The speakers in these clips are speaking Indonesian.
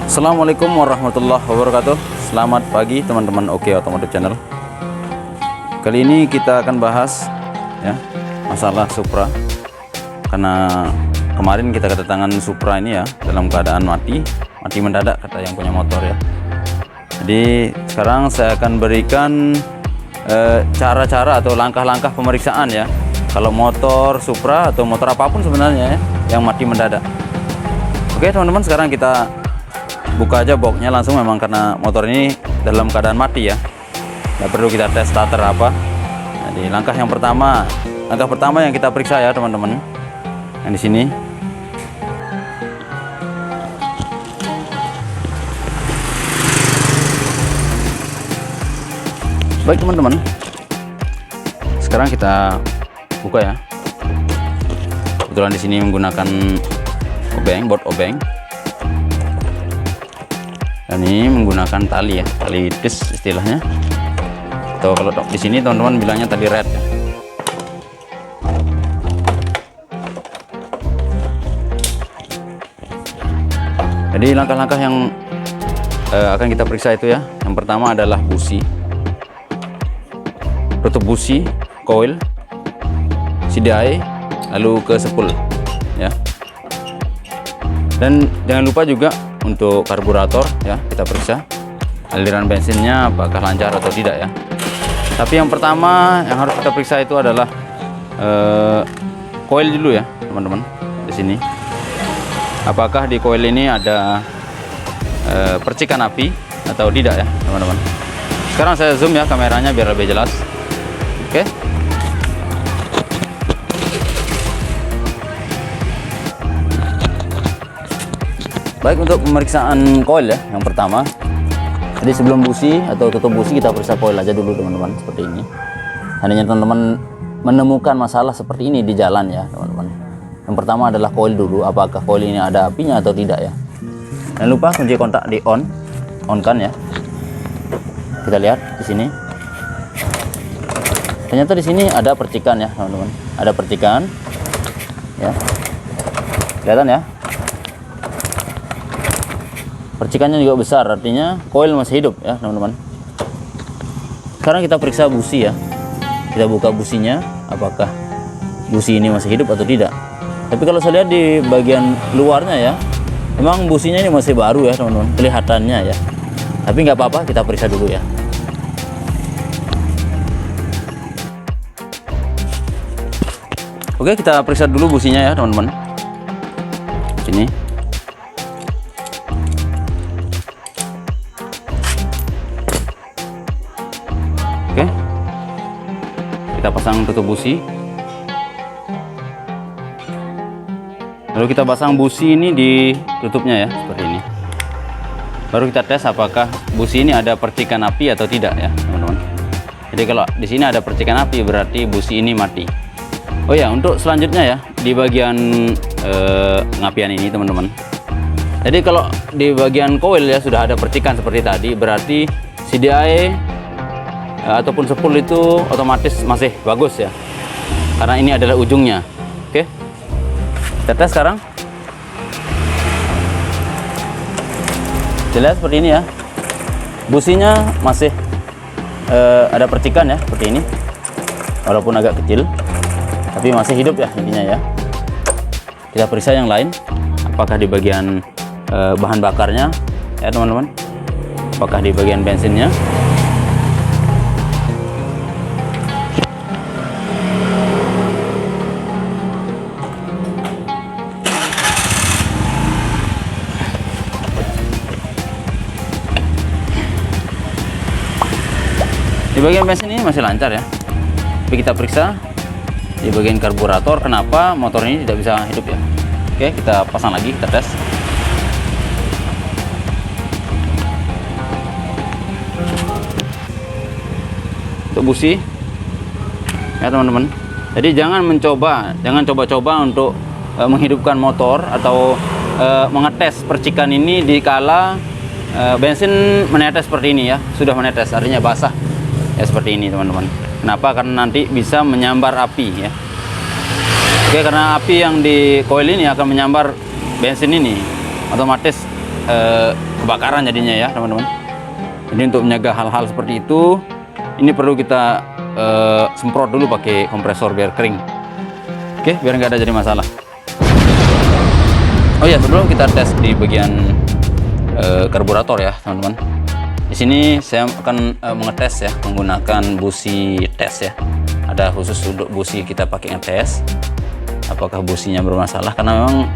Assalamualaikum warahmatullahi wabarakatuh. Selamat pagi teman-teman Oke Otomotif Channel. Kali ini kita akan bahas ya masalah Supra. Karena kemarin kita kedatangan Supra ini ya dalam keadaan mati mendadak kata yang punya motor ya. Jadi sekarang saya akan berikan cara-cara atau langkah-langkah pemeriksaan ya kalau motor Supra atau motor apapun sebenarnya ya, yang mati mendadak. Oke teman-teman, sekarang kita buka aja boxnya langsung, memang karena motor ini dalam keadaan mati ya, nggak perlu kita tes starter apa. Jadi langkah pertama yang kita periksa ya teman-teman, yang di sini. Baik teman-teman, sekarang kita buka ya. Kebetulan di sini menggunakan board obeng. Dan ini menggunakan tali ya, tali tis istilahnya. Atau kalau di sini teman-teman bilangnya tali red ya. Jadi langkah-langkah yang akan kita periksa itu ya. Yang pertama adalah busi, tutup busi, coil, CDI, lalu ke spool ya. Dan jangan lupa juga untuk karburator ya, kita periksa aliran bensinnya apakah lancar atau tidak ya. Tapi yang pertama yang harus kita periksa itu adalah coil dulu ya teman-teman. Di sini apakah di coil ini ada percikan api atau tidak ya teman-teman. Sekarang saya zoom ya kameranya biar lebih jelas. Oke. Baik, untuk pemeriksaan coil ya yang pertama. Jadi sebelum busi atau tutup busi kita periksa coil aja dulu teman-teman, seperti ini. Seandainya teman-teman menemukan masalah seperti ini di jalan ya teman-teman. Yang pertama adalah coil dulu, apakah coil ini ada apinya atau tidak ya. Jangan lupa kunci kontak di on kan ya. Kita lihat di sini. Ternyata di sini ada percikan ya teman-teman. Ada percikan ya. Kelihatan ya. Percikannya juga besar, artinya coil masih hidup ya teman-teman. Sekarang kita periksa busi ya. Kita buka businya, apakah busi ini masih hidup atau tidak. Tapi kalau saya lihat di bagian luarnya ya, memang businya ini masih baru ya teman-teman, kelihatannya ya. Tapi nggak apa-apa, kita periksa dulu ya. Oke, kita periksa dulu businya ya teman-teman. Sini. Oke, kita pasang tutup busi, lalu kita pasang busi ini di tutupnya ya seperti ini. Baru kita tes apakah busi ini ada percikan api atau tidak ya teman-teman. Jadi kalau di sini ada percikan api berarti busi ini mati. Oh ya, untuk selanjutnya ya di bagian pengapian ini teman-teman. Jadi kalau di bagian coil ya sudah ada percikan seperti tadi, berarti CDI ataupun spool itu otomatis masih bagus ya, karena ini adalah ujungnya. Oke, kita tes sekarang. Jelas seperti ini ya, businya masih ada percikan ya seperti ini, walaupun agak kecil tapi masih hidup ya intinya ya. Kita periksa yang lain, apakah di bagian bahan bakarnya ya teman-teman, apakah di bagian bensinnya. Di bagian bensin ini masih lancar ya, tapi kita periksa di bagian karburator, kenapa motor ini tidak bisa hidup ya. Oke, kita pasang lagi, kita tes. Untuk busi ya teman-teman, jadi jangan coba-coba untuk menghidupkan motor atau mengetes percikan ini di kala bensin menetes seperti ini ya, sudah menetes artinya basah ya seperti ini teman-teman. Kenapa? Karena nanti bisa menyambar api ya. Oke, karena api yang di coil ini akan menyambar bensin ini, otomatis kebakaran jadinya ya teman-teman. Jadi untuk mencegah hal-hal seperti itu, ini perlu kita semprot dulu pakai kompresor biar kering. Oke, biar nggak ada jadi masalah. Oh ya, sebelum kita tes di bagian karburator ya teman-teman. Di sini saya akan mengetes ya menggunakan busi tes ya. Ada khusus untuk busi kita pakai ngetes apakah businya bermasalah, karena memang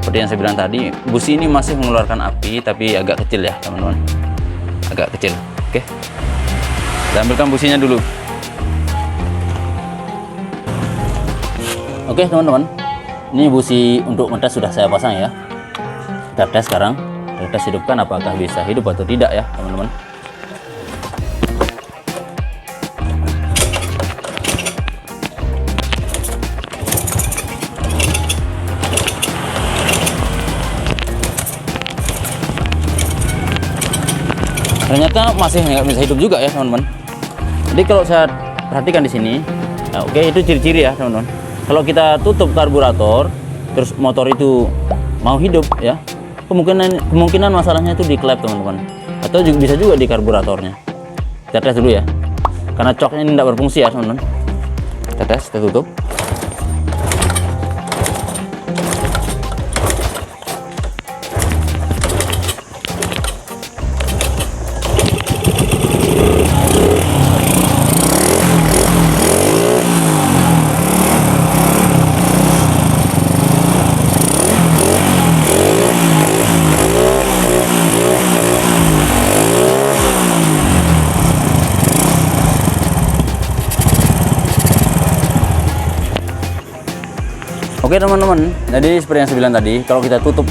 seperti yang saya bilang tadi, busi ini masih mengeluarkan api tapi agak kecil ya teman-teman, agak kecil. Oke, kita ambilkan businya dulu. Oke teman-teman, ini busi untuk ngetes sudah saya pasang ya. Kita tes sekarang, kita tes hidupkan apakah bisa hidup atau tidak ya teman-teman. Ternyata masih nggak bisa hidup juga ya teman-teman. Jadi kalau saya perhatikan di sini, nah, oke, itu ciri-ciri ya teman-teman. Kalau kita tutup karburator, terus motor itu mau hidup ya, kemungkinan masalahnya itu di klep teman-teman, atau juga bisa juga di karburatornya. Kita tes dulu ya, karena coknya ini tidak berfungsi ya teman-teman. Kita tes, kita tutup. Oke teman-teman, jadi seperti yang saya bilang tadi, kalau kita tutup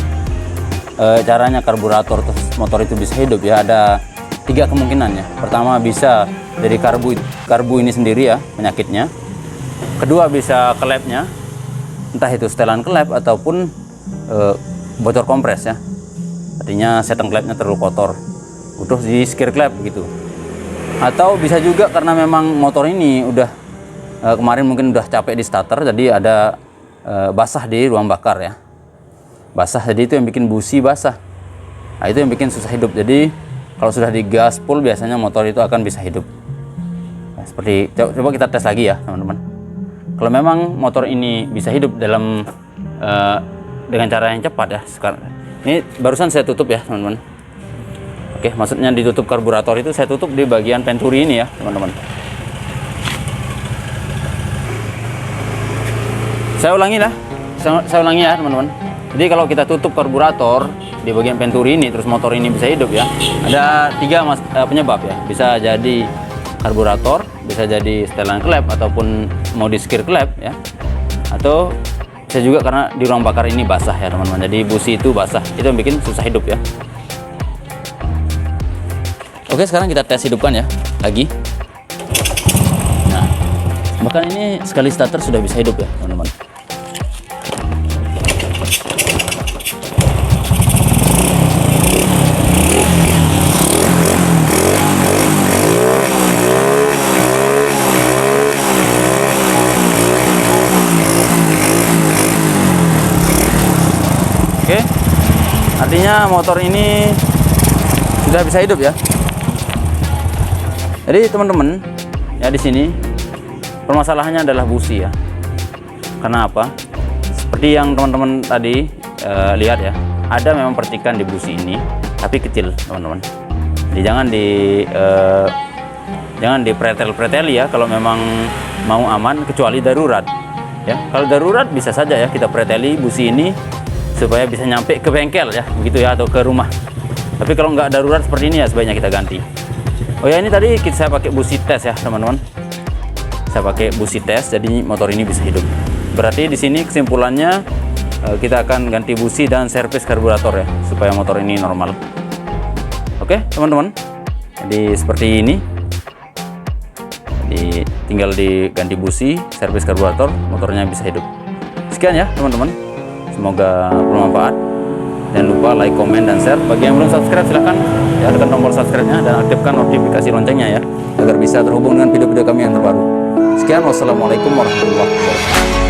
caranya karburator terus motor itu bisa hidup ya, ada 3 kemungkinan ya. Pertama, bisa dari karbu ini sendiri ya penyakitnya. Kedua, bisa klepnya, entah itu setelan klep ataupun bocor kompres ya, artinya seteng klepnya terlalu kotor, butuh di skir klep gitu. Atau bisa juga karena memang motor ini udah kemarin mungkin udah capek di starter, jadi ada basah di ruang bakar ya, basah, jadi itu yang bikin busi basah. Nah, itu yang bikin susah hidup. Jadi kalau sudah digas full biasanya motor itu akan bisa hidup. Nah, seperti coba kita tes lagi ya teman-teman. Kalau memang motor ini bisa hidup dalam dengan cara yang cepat ya. Sekarang ini barusan saya tutup ya teman-teman. Oke, maksudnya ditutup karburator itu saya tutup di bagian venturi ini ya teman-teman. Saya ulangi lah, saya ulangi ya teman-teman. Jadi kalau kita tutup karburator di bagian venturi ini, terus motor ini bisa hidup ya. Ada 3 penyebab ya. Bisa jadi karburator, bisa jadi setelan klep ataupun mau di skir klep ya. Atau bisa juga karena di ruang bakar ini basah ya teman-teman. Jadi busi itu basah, itu yang bikin susah hidup ya. Oke, sekarang kita tes hidupkan ya lagi. Nah, bahkan ini sekali starter sudah bisa hidup ya teman-teman. Oke, artinya motor ini sudah bisa hidup ya. Jadi teman-teman ya, di sini permasalahannya adalah busi ya. Karena apa? Seperti yang teman-teman tadi lihat ya, ada memang percikan di busi ini, tapi kecil teman-teman. Jadi jangan dipretel-pretel ya kalau memang mau aman, kecuali darurat ya. Kalau darurat bisa saja ya kita preteli busi ini supaya bisa nyampe ke bengkel ya, begitu ya, atau ke rumah. Tapi kalau nggak darurat seperti ini ya sebaiknya kita ganti. Oh ya, ini tadi saya pakai busi tes ya teman-teman. Saya pakai busi tes, jadi motor ini bisa hidup. Berarti di sini kesimpulannya kita akan ganti busi dan servis karburator ya, supaya motor ini normal. Oke teman-teman, jadi seperti ini. Jadi tinggal diganti busi, servis karburator, motornya bisa hidup. Sekian ya teman-teman. Semoga bermanfaat. Jangan lupa like, komen, dan share. Bagi yang belum subscribe silahkan ya tekan tombol subscribe-nya dan aktifkan notifikasi loncengnya ya, agar bisa terhubung dengan video-video kami yang terbaru. Sekian, wassalamualaikum warahmatullahi wabarakatuh.